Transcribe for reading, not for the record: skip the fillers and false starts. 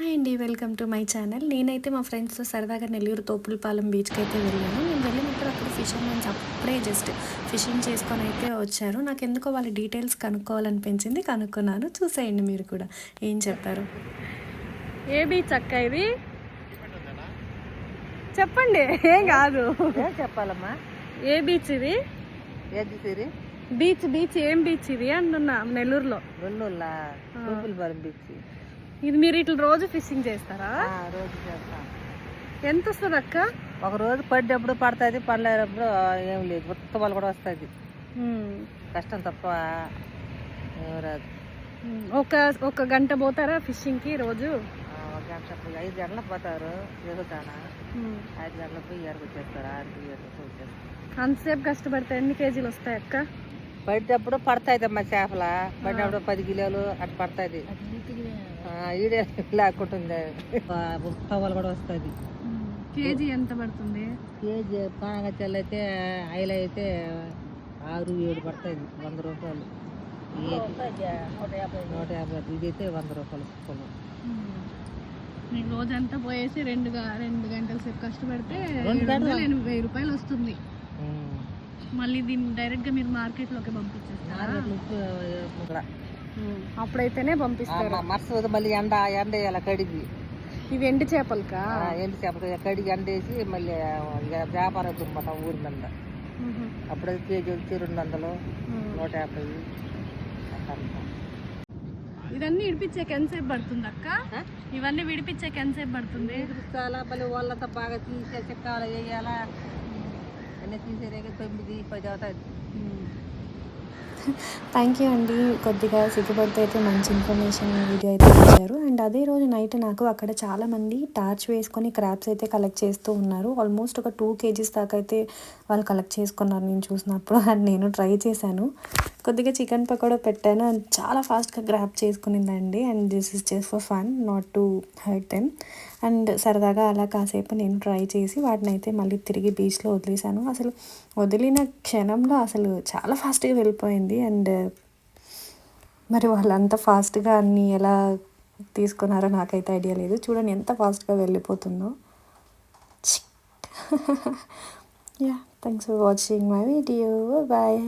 Hi అండి, welcome to my channel. నేనైతే మా ఫ్రెండ్స్తో సరదాగా నెల్లూరు తోపులపాలెం బీచ్కి అయితే వెళ్ళాను. నేను వెళ్ళినప్పుడు అక్కడ ఫిషర్మెన్స్ అప్పుడే జస్ట్ ఫిషింగ్ చేసుకొని అయితే వచ్చారు. నాకు ఎందుకో వాళ్ళ డీటెయిల్స్ కనుక్కోవాలనిపించింది, కనుక్కున్నాను. చూసేయండి మీరు కూడా ఏం చెప్పారు. ఏ బీచ్ అక్క ఇది? చెప్పండి, ఏం కాదు. చెప్పాలమ్మా. ఏ బీచ్ ఇది? ఏది సిరి? బీచ్ బీచ్ ఏం బీచ్ ఇది అంటున్నా. నెల్లూరులో తూపులపాలెం బీచ్. ఇది మీరు ఇట్లా రోజు ఫిషింగ్ చేస్తారా? రోజు చేస్తాం. ఎంత వస్తుంది అక్క? ఒక రోజు పడ్డప్పుడు పడుతుంది, పడలేనప్పుడు ఏం లేదు, ఉత్తమాలు కూడా వస్తుంది. కష్టం తప్ప ఏం రాదు. ఒక గంట పోతారా ఫిషింగ్ కి రోజు? ఒక గంట 5 గంటలకు పోతారు దిగుతానా. 5 గంటలకు పోయి ఏరుకు వచ్చేస్తారు. 6 వచ్చేస్తారు. అంతసేపు కష్టపడితే ఎన్ని కేజీలు వస్తాయి అక్క? పడ్డప్పుడు పడతాయి అమ్మా చేపల. పడినప్పుడు 10 కిలోలు అటు పడుతుంది. ఈడే లేకుంటుంది. ఉత్తమాలు కూడా వస్తుంది. కేజీ ఎంత పడుతుంది? కేజీ పానగచ్చలు అయితే ఆయిల్ అయితే 6-7 పడుతుంది. 100 రూపాయలు. 150. ఇదైతే 100 రూపాయలు. మీకు రోజంతా పోయేసి 2 గంటల సేపు కష్టపడితే 80 రూపాయలు వస్తుంది. మళ్ళీ దీన్ని డైరెక్ట్ గా మీరు మార్కెట్ లోకి పంపించేస్తారు. అప్పుడైతేనే పంపిస్తారు. మరుసటి మళ్ళీ ఎండ వేయాలి కడిగి. ఇవి ఎండు చేపలకా? ఎండు చేపలు కడిగి ఎండేసి మళ్ళీ వ్యాపారం దున్నమాట ఊరి మీద. అప్పుడు కేజీ వచ్చి 200, 150. ఇవన్నీ విడిపించాక ఎంతసేపు పడుతుంది అక్క? ఇవన్నీ విడిపించాక ఎంతసేపు పడుతుంది? చాలా మళ్ళీ వాళ్ళతో బాగా తీసే చెక్కాలు వేయాలా. అన్నీ తీసేరేక 9-10 అవుతుంది. థ్యాంక్ యూ అండి. కొద్దిగా సిగ్గుపడితే అయితే మంచి ఇన్ఫర్మేషన్ వీడియో అయితే ఇచ్చారు. అండ్ అదే రోజు నైట్ నాకు అక్కడ చాలామంది టార్చ్ వేసుకొని క్రాబ్స్ అయితే కలెక్ట్ చేస్తూ ఉన్నారు. ఆల్మోస్ట్ ఒక 2 kgs దాకా అయితే వాళ్ళు కలెక్ట్ చేసుకున్నారు నేను చూసినప్పుడు. అండ్ నేను ట్రై చేశాను. కొద్దిగా చికెన్ పకోడా పెట్టాను. అండ్ చాలా ఫాస్ట్గా గ్రాప్ చేసుకునిందండి. And this is just for fun, not to hurt them. And సరదాగా అలా కాసేపు నేను ట్రై చేసి వాటిని అయితే మళ్ళీ తిరిగి బీచ్లో వదిలేశాను. అసలు వదిలిన క్షణంలో అసలు చాలా ఫాస్ట్గా వెళ్ళిపోయింది. అండ్ మరి వాళ్ళు అంత ఫాస్ట్గా అన్నీ ఎలా తీసుకున్నారో నాకైతే ఐడియా లేదు. చూడండి ఎంత ఫాస్ట్గా వెళ్ళిపోతుందో. Yeah, thanks for watching my video. Bye.